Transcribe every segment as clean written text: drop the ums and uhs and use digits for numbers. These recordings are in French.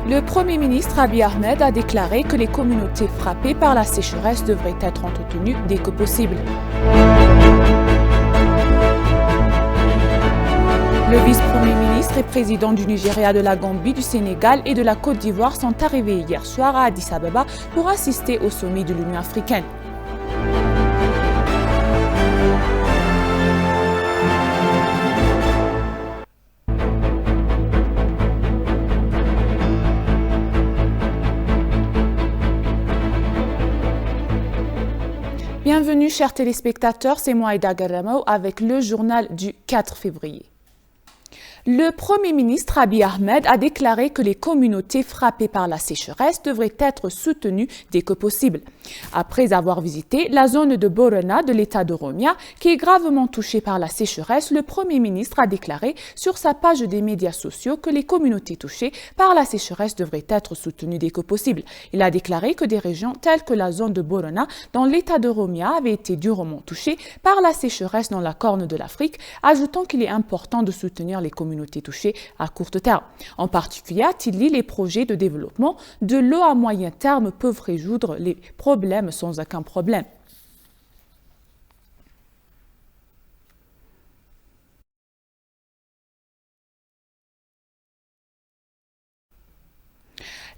Le Premier ministre Abiy Ahmed a déclaré que les communautés frappées par la sécheresse devraient être entretenues dès que possible. Le vice-premier ministre et président du Nigeria, de la Gambie, du Sénégal et de la Côte d'Ivoire sont arrivés hier soir à Addis Abeba pour assister au sommet de l'Union africaine. Bienvenue chers téléspectateurs, c'est moi Aïda Garamao avec le journal du 4 février. Le Premier ministre Abiy Ahmed a déclaré que les communautés frappées par la sécheresse devraient être soutenues dès que possible. Après avoir visité la zone de Borona de l'État d'Oromia, qui est gravement touchée par la sécheresse, le Premier ministre a déclaré sur sa page des médias sociaux que les communautés touchées par la sécheresse devraient être soutenues dès que possible. Il a déclaré que des régions telles que la zone de Borona dans l'État d'Oromia avaient été durement touchées par la sécheresse dans la Corne de l'Afrique, ajoutant qu'il est important de soutenir les communautés touchées à court terme. En particulier, a-t-il dit, les projets de développement de l'eau à moyen terme peuvent résoudre les problèmes sans aucun problème.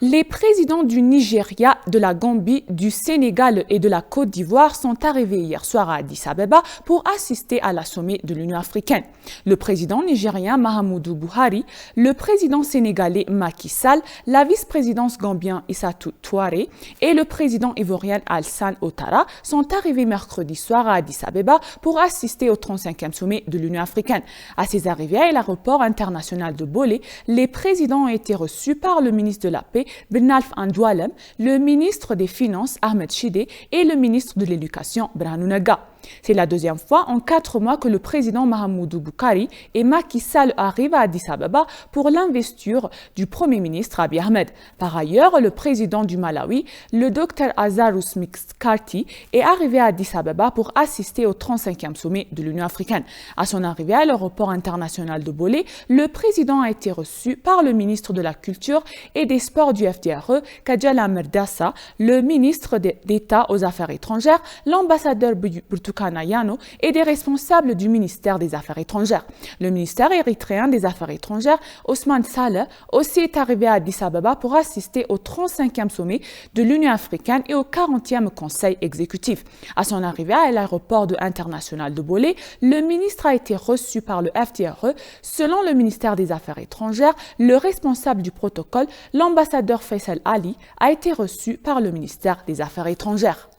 Les présidents du Nigeria, de la Gambie, du Sénégal et de la Côte d'Ivoire sont arrivés hier soir à Addis Abeba pour assister à la sommet de l'Union africaine. Le président nigérien Mahamudu Buhari, le président sénégalais Macky Sall, la vice-présidence gambienne Issatou Touaré et le président ivoirien Alassane Ouattara sont arrivés mercredi soir à Addis Abeba pour assister au 35e sommet de l'Union africaine. À ces arrivées à l'aéroport international de Bolé, les présidents ont été reçus par le ministre de la Paix Ben Alf Andoualem, le ministre des Finances Ahmed Shide et le ministre de l'Éducation Brahanu Naga. C'est la deuxième fois en 4 mois que le président Mahamudu Buhari et Macky Sall arrivent à Addis Abeba pour l'investiture du Premier ministre Abiy Ahmed. Par ailleurs, le président du Malawi, le Dr Lazarus Mixkarti, est arrivé à Addis Abeba pour assister au 35e sommet de l'Union africaine. À son arrivée à l'aéroport international de Bolé, le président a été reçu par le ministre de la Culture et des Sports du FDRE, Kajala Merdassa, le ministre d'État aux Affaires étrangères, l'ambassadeur Burtukana Yano et des responsables du ministère des Affaires étrangères. Le ministère érythréen des Affaires étrangères, Ousmane Saleh, aussi est arrivé à Addis Abeba pour assister au 35e sommet de l'Union africaine et au 40e conseil exécutif. À son arrivée à l'aéroport international de Bolé, le ministre a été reçu par le FDRE. Selon le ministère des Affaires étrangères, le responsable du protocole, l'ambassadeur Faisal Ali, a été reçu par le ministère des Affaires étrangères.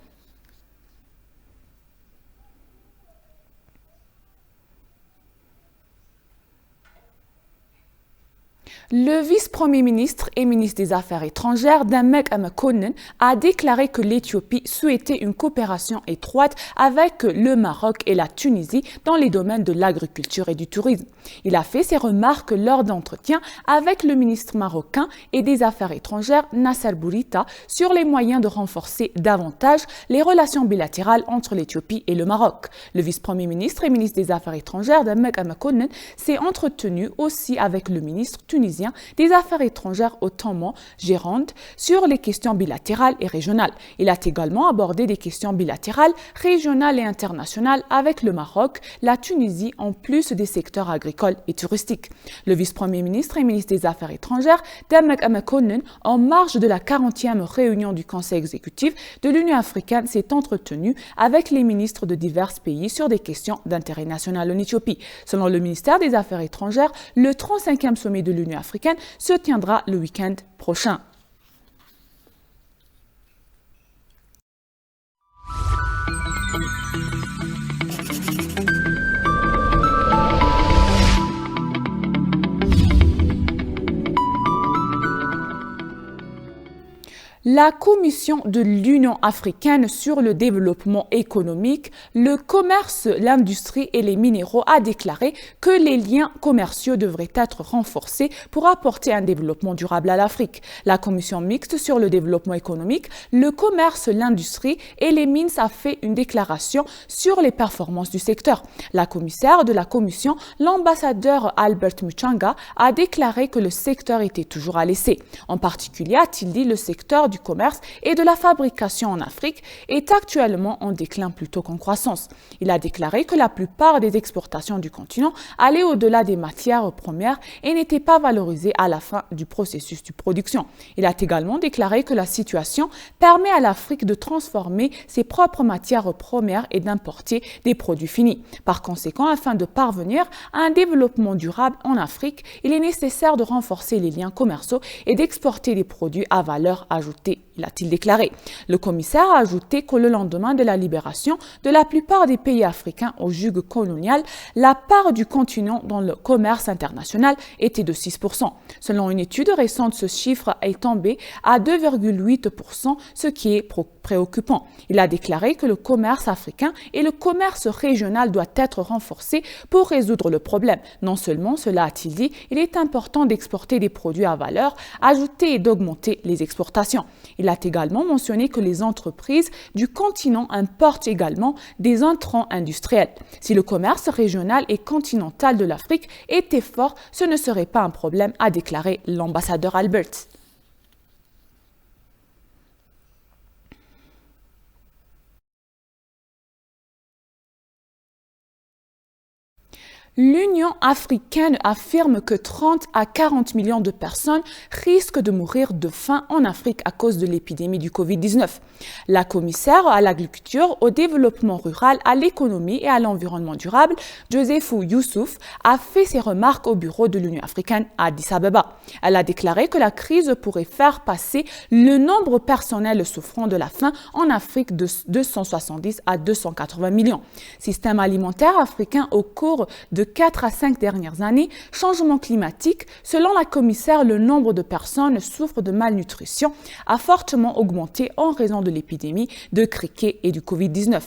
Le vice-premier ministre et ministre des Affaires étrangères, Demek Emekonnen, a déclaré que l'Éthiopie souhaitait une coopération étroite avec le Maroc et la Tunisie dans les domaines de l'agriculture et du tourisme. Il a fait ses remarques lors d'entretiens avec le ministre marocain et des Affaires étrangères, Nasser Bourita, sur les moyens de renforcer davantage les relations bilatérales entre l'Éthiopie et le Maroc. Le vice-premier ministre et ministre des Affaires étrangères, Demek Emekonnen, s'est entretenu aussi avec le ministre tunisien des Affaires étrangères Ottoman Gérande sur les questions bilatérales et régionales. Il a également abordé des questions bilatérales, régionales et internationales avec le Maroc, la Tunisie, en plus des secteurs agricoles et touristiques. Le vice-premier ministre et ministre des Affaires étrangères, Demek Emekonnen, en marge de la 40e réunion du Conseil exécutif de l'Union africaine, s'est entretenu avec les ministres de divers pays sur des questions d'intérêt national en Éthiopie. Selon le ministère des Affaires étrangères, le 35e sommet de l'Union africaine se tiendra le week-end prochain. La Commission de l'Union africaine sur le développement économique, le commerce, l'industrie et les minéraux a déclaré que les liens commerciaux devraient être renforcés pour apporter un développement durable à l'Afrique. La Commission mixte sur le développement économique, le commerce, l'industrie et les mines a fait une déclaration sur les performances du secteur. La commissaire de la Commission, l'ambassadeur Albert Muchanga, a déclaré que le secteur était toujours à l'essai. En particulier, a-t-il dit, le secteur du commerce et de la fabrication en Afrique est actuellement en déclin plutôt qu'en croissance. Il a déclaré que la plupart des exportations du continent allaient au-delà des matières premières et n'étaient pas valorisées à la fin du processus de production. Il a également déclaré que la situation permet à l'Afrique de transformer ses propres matières premières et d'importer des produits finis. Par conséquent, afin de parvenir à un développement durable en Afrique, il est nécessaire de renforcer les liens commerciaux et d'exporter des produits à valeur ajoutée, a-t-il déclaré. Le commissaire a ajouté que le lendemain de la libération de la plupart des pays africains au joug colonial, la part du continent dans le commerce international était de 6%. Selon une étude récente, ce chiffre est tombé à 2,8%, ce qui est préoccupant. Il a déclaré que le commerce africain et le commerce régional doivent être renforcés pour résoudre le problème. Non seulement, cela a-t-il dit, il est important d'exporter des produits à valeur ajoutée et d'augmenter les exportations. Il a également mentionné que les entreprises du continent importent également des intrants industriels. Si le commerce régional et continental de l'Afrique était fort, ce ne serait pas un problème, a déclaré l'ambassadeur Albert. L'Union africaine affirme que 30 à 40 millions de personnes risquent de mourir de faim en Afrique à cause de l'épidémie du Covid-19. La commissaire à l'agriculture, au développement rural, à l'économie et à l'environnement durable, Joséphou Youssouf, a fait ses remarques au bureau de l'Union africaine à Addis Abeba. Elle a déclaré que la crise pourrait faire passer le nombre personnel souffrant de la faim en Afrique de 270 à 280 millions. Système alimentaire africain au cours de 4 à 5 dernières années, changement climatique, selon la commissaire, le nombre de personnes souffrant de malnutrition a fortement augmenté en raison de l'épidémie de criquet et du Covid-19.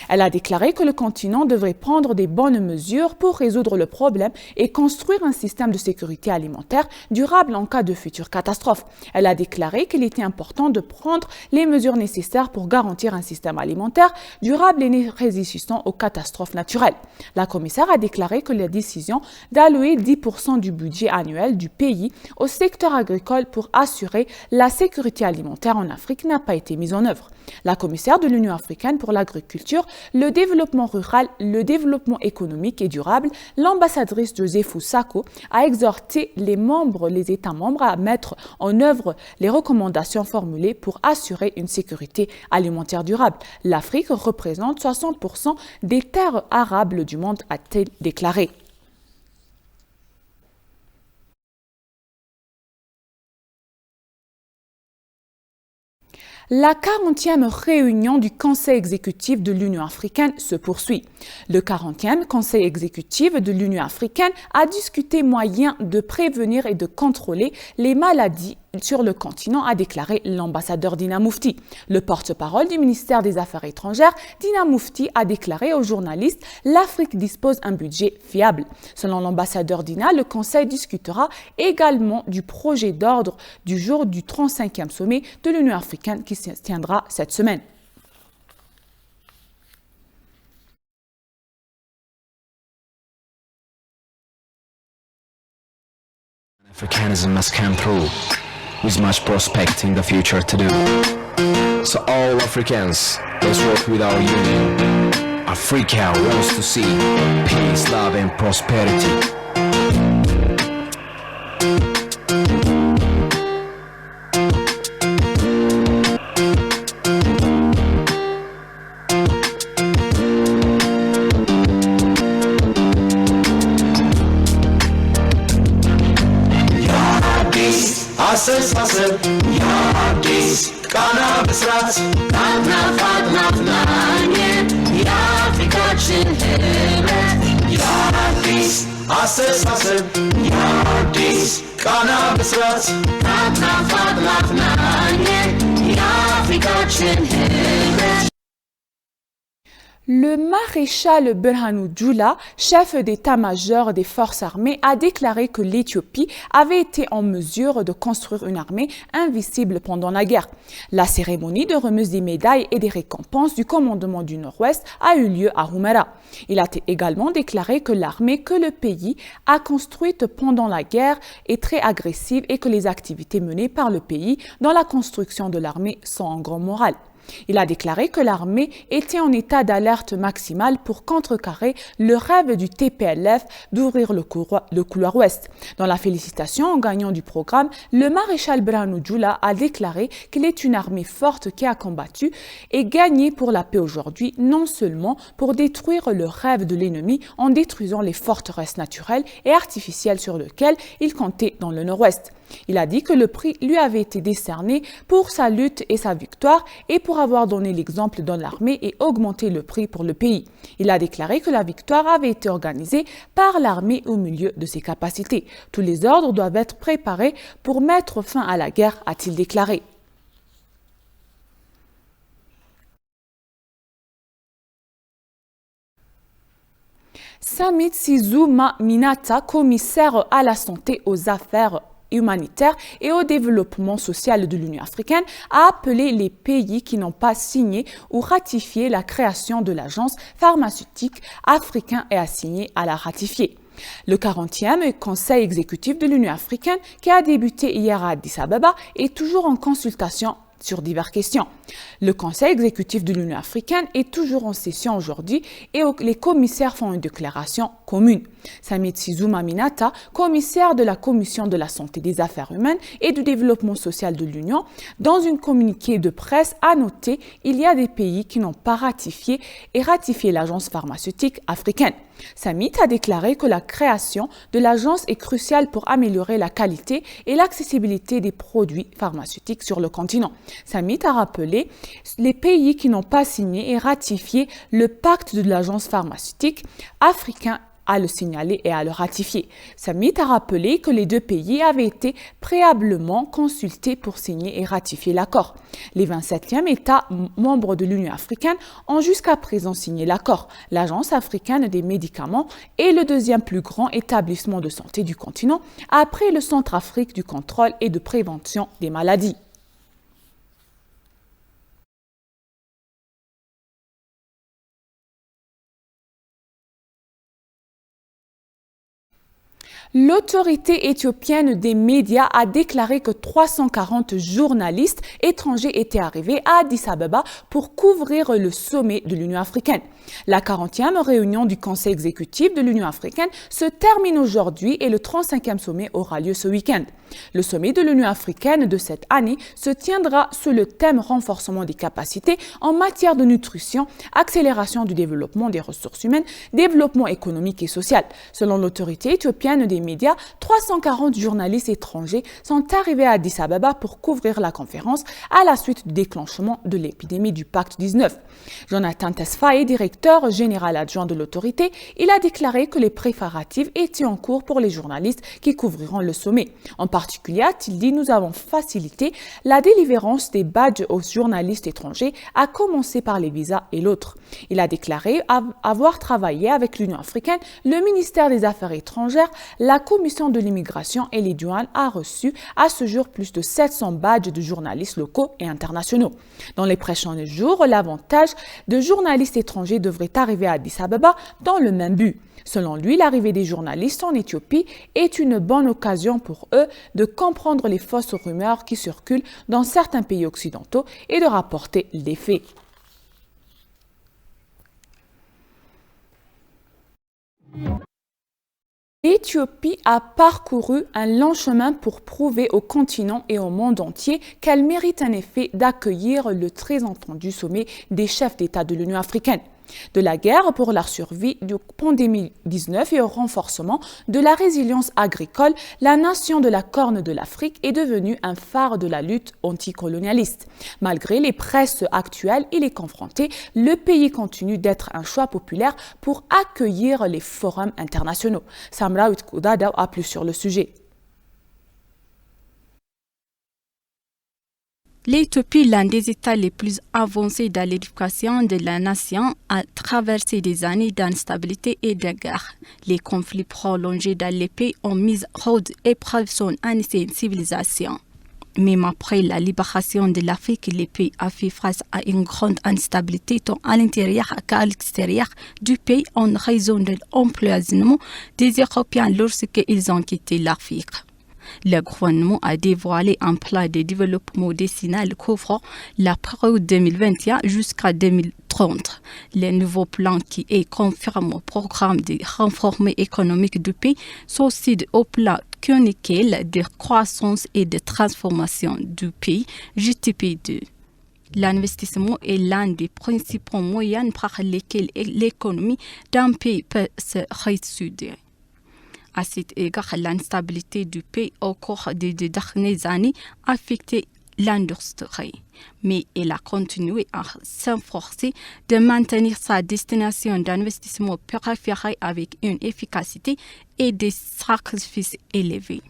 Elle a déclaré que le continent devrait prendre des bonnes mesures pour résoudre le problème et construire un système de sécurité alimentaire durable en cas de future catastrophe. Elle a déclaré qu'il était important de prendre les mesures nécessaires pour garantir un système alimentaire durable et résistant aux catastrophes naturelles. La commissaire a déclaré que la décision d'allouer 10% du budget annuel du pays au secteur agricole pour assurer la sécurité alimentaire en Afrique n'a pas été mise en œuvre. La commissaire de l'Union africaine pour l'agriculture, le développement rural, le développement économique et durable, l'ambassadrice Joséphou Sako, a exhorté les États membres à mettre en œuvre les recommandations formulées pour assurer une sécurité alimentaire durable. L'Afrique représente 60% des terres arables du monde, a-t-elle déclaré. La 40e réunion du Conseil exécutif de l'Union africaine se poursuit. Le 40e Conseil exécutif de l'Union africaine a discuté moyens de prévenir et de contrôler les maladies sur le continent, a déclaré l'ambassadeur Dina Mufti. Le porte-parole du ministère des Affaires étrangères, Dina Mufti, a déclaré aux journalistes « L'Afrique dispose d'un budget fiable ». Selon l'ambassadeur Dina, le Conseil discutera également du projet d'ordre du jour du 35e sommet de l'Union africaine qui se tiendra cette semaine. Africanism must come through, with much prospect in the future to do. So all Africans, let's work with our union. Africa wants to see peace, love and prosperity. አስተሳሰብ የአዲስ ቃና ብስራት ናፍናፋት ናፍናኝ የአፍሪካችን ህብረት የአዲስ አስተሳሰብ የአዲስ ቃና ብስራት ናፍናፋት ናፍናኝ የአፍሪካችን ህብረት Le maréchal Burhanu Jula, chef d'état-major des forces armées, a déclaré que l'Éthiopie avait été en mesure de construire une armée invincible pendant la guerre. La cérémonie de remise des médailles et des récompenses du commandement du Nord-Ouest a eu lieu à Humera. Il a également déclaré que l'armée que le pays a construite pendant la guerre est très agressive et que les activités menées par le pays dans la construction de l'armée sont en grand moral. Il a déclaré que l'armée était en état d'alerte maximale pour contrecarrer le rêve du TPLF d'ouvrir le couloir ouest. Dans la félicitation en gagnant du programme, le maréchal Burhanu Jula a déclaré qu'il est une armée forte qui a combattu et gagné pour la paix aujourd'hui, non seulement pour détruire le rêve de l'ennemi en détruisant les forteresses naturelles et artificielles sur lesquelles il comptait dans le nord-ouest. Il a dit que le prix lui avait été décerné pour sa lutte et sa victoire et pour avoir donné l'exemple dans l'armée et augmenté le prix pour le pays. Il a déclaré que la victoire avait été organisée par l'armée au milieu de ses capacités. Tous les ordres doivent être préparés pour mettre fin à la guerre, a-t-il déclaré. Samit Sizuma Minata, commissaire à la santé, aux affaires humanitaire et au développement social de l'Union africaine, a appelé les pays qui n'ont pas signé ou ratifié la création de l'agence pharmaceutique africaine et assigné à la ratifier. Le 40e Conseil exécutif de l'Union africaine, qui a débuté hier à Addis Abeba, est toujours en consultation sur diverses questions. Le Conseil exécutif de l'Union africaine est toujours en session aujourd'hui et les commissaires font une déclaration commune. Samit Sizuma Minata, commissaire de la Commission de la santé, des affaires humaines et du développement social de l'Union, dans une communiqué de presse a noté qu'il y a des pays qui n'ont pas ratifié l'agence pharmaceutique africaine. Samit a déclaré que la création de l'agence est cruciale pour améliorer la qualité et l'accessibilité des produits pharmaceutiques sur le continent. Samit a rappelé les pays qui n'ont pas signé et ratifié le pacte de l'agence pharmaceutique africaine à le signaler et à le ratifier. Samit a rappelé que les deux pays avaient été préalablement consultés pour signer et ratifier l'accord. Les 27e États membres de l'Union africaine ont jusqu'à présent signé l'accord. L'Agence africaine des médicaments est le deuxième plus grand établissement de santé du continent après le Centrafrique du contrôle et de prévention des maladies. L'autorité éthiopienne des médias a déclaré que 340 journalistes étrangers étaient arrivés à Addis Abeba pour couvrir le sommet de l'Union africaine. La 40e réunion du Conseil exécutif de l'Union africaine se termine aujourd'hui et le 35e sommet aura lieu ce week-end. Le sommet de l'Union africaine de cette année se tiendra sous le thème renforcement des capacités en matière de nutrition, accélération du développement des ressources humaines, développement économique et social. Selon l'autorité éthiopienne des médias, 340 journalistes étrangers sont arrivés à Addis Abeba pour couvrir la conférence à la suite du déclenchement de l'épidémie du Pacte 19. Jonathan Tesfaye, directeur général adjoint de l'autorité, il a déclaré que les préparatifs étaient en cours pour les journalistes qui couvriront le sommet. En particulier, a-t-il dit, nous avons facilité la délivrance des badges aux journalistes étrangers, à commencer par les visas et l'autre. Il a déclaré avoir travaillé avec l'Union africaine, le ministère des Affaires étrangères, la Commission de l'immigration et les douanes a reçu à ce jour plus de 700 badges de journalistes locaux et internationaux. Dans les prochains jours, l'avantage de journalistes étrangers devrait arriver à Addis Abeba dans le même but. Selon lui, l'arrivée des journalistes en Éthiopie est une bonne occasion pour eux de comprendre les fausses rumeurs qui circulent dans certains pays occidentaux et de rapporter les faits. L'Éthiopie a parcouru un long chemin pour prouver au continent et au monde entier qu'elle mérite en effet d'accueillir le très attendu sommet des chefs d'État de l'Union africaine. De la guerre pour la survie du pandémie 19 et au renforcement de la résilience agricole, la nation de la Corne de l'Afrique est devenue un phare de la lutte anticolonialiste. Malgré les presses actuelles et les confrontés, le pays continue d'être un choix populaire pour accueillir les forums internationaux. Samra Outkouda a plus sur le sujet. L'Éthiopie, l'un des États les plus avancés dans l'éducation de la nation, a traversé des années d'instabilité et de guerre. Les conflits prolongés dans les pays ont mis à rude épreuve son ancienne civilisation. Même après la libération de l'Afrique, les pays ont fait face à une grande instabilité tant à l'intérieur qu'à l'extérieur du pays en raison de l'empoisonnement des Européens lorsqu'ils ont quitté l'Afrique. Le gouvernement a dévoilé un plan de développement décennal couvrant la période 2021 jusqu'à 2030. Le nouveau plan qui est confirmé au programme de réforme économique du pays s'occide au plan quinquennal de croissance et de transformation du pays, GTP2. L'investissement est l'un des principaux moyens par lesquels l'économie d'un pays peut se résoudre. À cet égard, l'instabilité du pays au cours des dernières années a affecté l'industrie, mais elle a continué à s'efforcer de maintenir sa destination d'investissement périphérique avec une efficacité et des sacrifices élevés.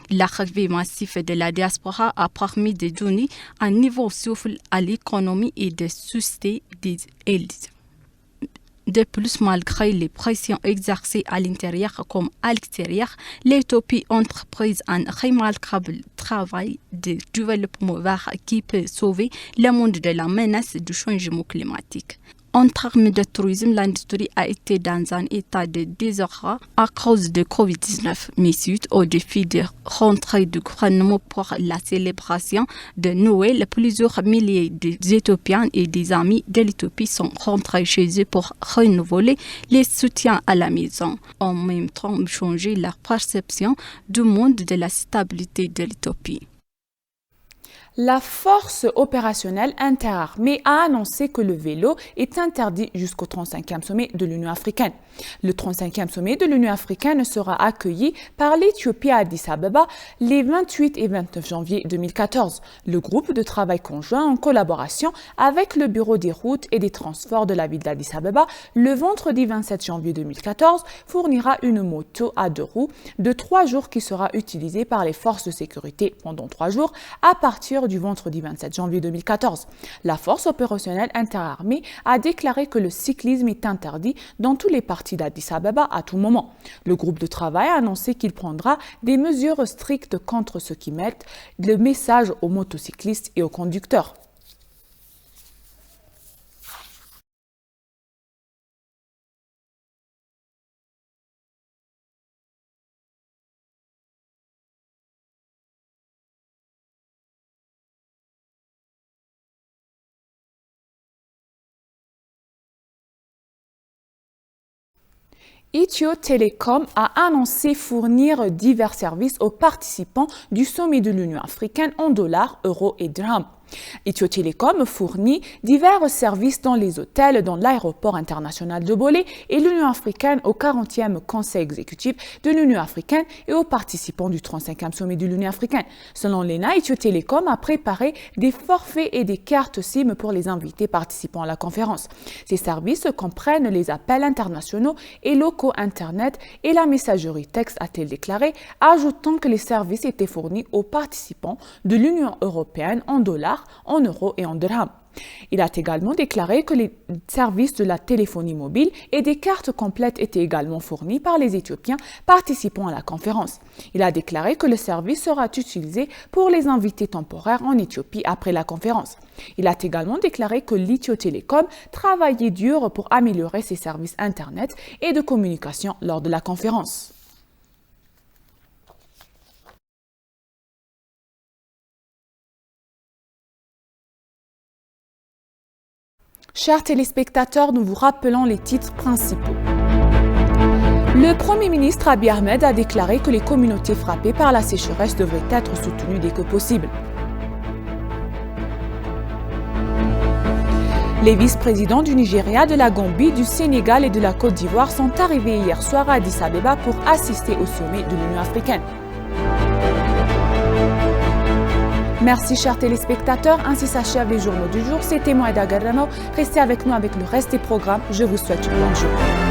L'arrivée massive de la diaspora a permis de donner un niveau souffle à l'économie et de susciter des élites. De plus, malgré les pressions exercées à l'intérieur comme à l'extérieur, l'Éthiopie entreprise un remarquable travail de développement vert qui peut sauver le monde de la menace du changement climatique. En termes de tourisme, l'industrie a été dans un état de désordre à cause de Covid-19, mais suite au défi de rentrée du gouvernement pour la célébration de Noël, plusieurs milliers d'Éthiopiens et des amis de l'Éthiopie sont rentrés chez eux pour renouveler les soutiens à la maison, en même temps changer leur perception du monde de la stabilité de l'Éthiopie. La force opérationnelle interarmée a annoncé que le vélo est interdit jusqu'au 35e sommet de l'Union africaine. Le 35e sommet de l'Union africaine sera accueilli par l'Éthiopie à Addis Abeba les 28 et 29 janvier 2014. Le groupe de travail conjoint en collaboration avec le Bureau des routes et des transports de la ville d'Addis Abeba, le vendredi 27 janvier 2014, fournira une moto à 2 roues de 3 jours qui sera utilisée par les forces de sécurité pendant 3 jours à partir du vendredi 27 janvier 2014. La force opérationnelle interarmée a déclaré que le cyclisme est interdit dans tous les parties d'Addis Abeba à tout moment. Le groupe de travail a annoncé qu'il prendra des mesures strictes contre ceux qui mettent le message aux motocyclistes et aux conducteurs. Ethio Telecom a annoncé fournir divers services aux participants du sommet de l'Union africaine en dollars, euros et dirhams. Ethio Telecom fournit divers services dans les hôtels, dans l'aéroport international de Bolé et l'Union africaine au 40e Conseil exécutif de l'Union africaine et aux participants du 35e sommet de l'Union africaine. Selon l'ENA, Ethio Telecom a préparé des forfaits et des cartes SIM pour les invités participant à la conférence. Ces services comprennent les appels internationaux et locaux Internet et la messagerie texte, a-t-elle déclaré, ajoutant que les services étaient fournis aux participants de l'Union européenne en dollars, en euros et en dirhams. Il a également déclaré que les services de la téléphonie mobile et des cartes complètes étaient également fournis par les Éthiopiens participant à la conférence. Il a déclaré que le service sera utilisé pour les invités temporaires en Éthiopie après la conférence. Il a également déclaré que l'Ethio Telecom travaillait dur pour améliorer ses services Internet et de communication lors de la conférence. Chers téléspectateurs, nous vous rappelons les titres principaux. Le Premier ministre Abiy Ahmed a déclaré que les communautés frappées par la sécheresse devraient être soutenues dès que possible. Les vice-présidents du Nigeria, de la Gambie, du Sénégal et de la Côte d'Ivoire sont arrivés hier soir à Addis Abeba pour assister au sommet de l'Union africaine. Merci chers téléspectateurs, ainsi s'achèvent les journaux du jour. C'était moi Eda Garano. Restez avec nous avec le reste des programmes. Je vous souhaite une bonne journée.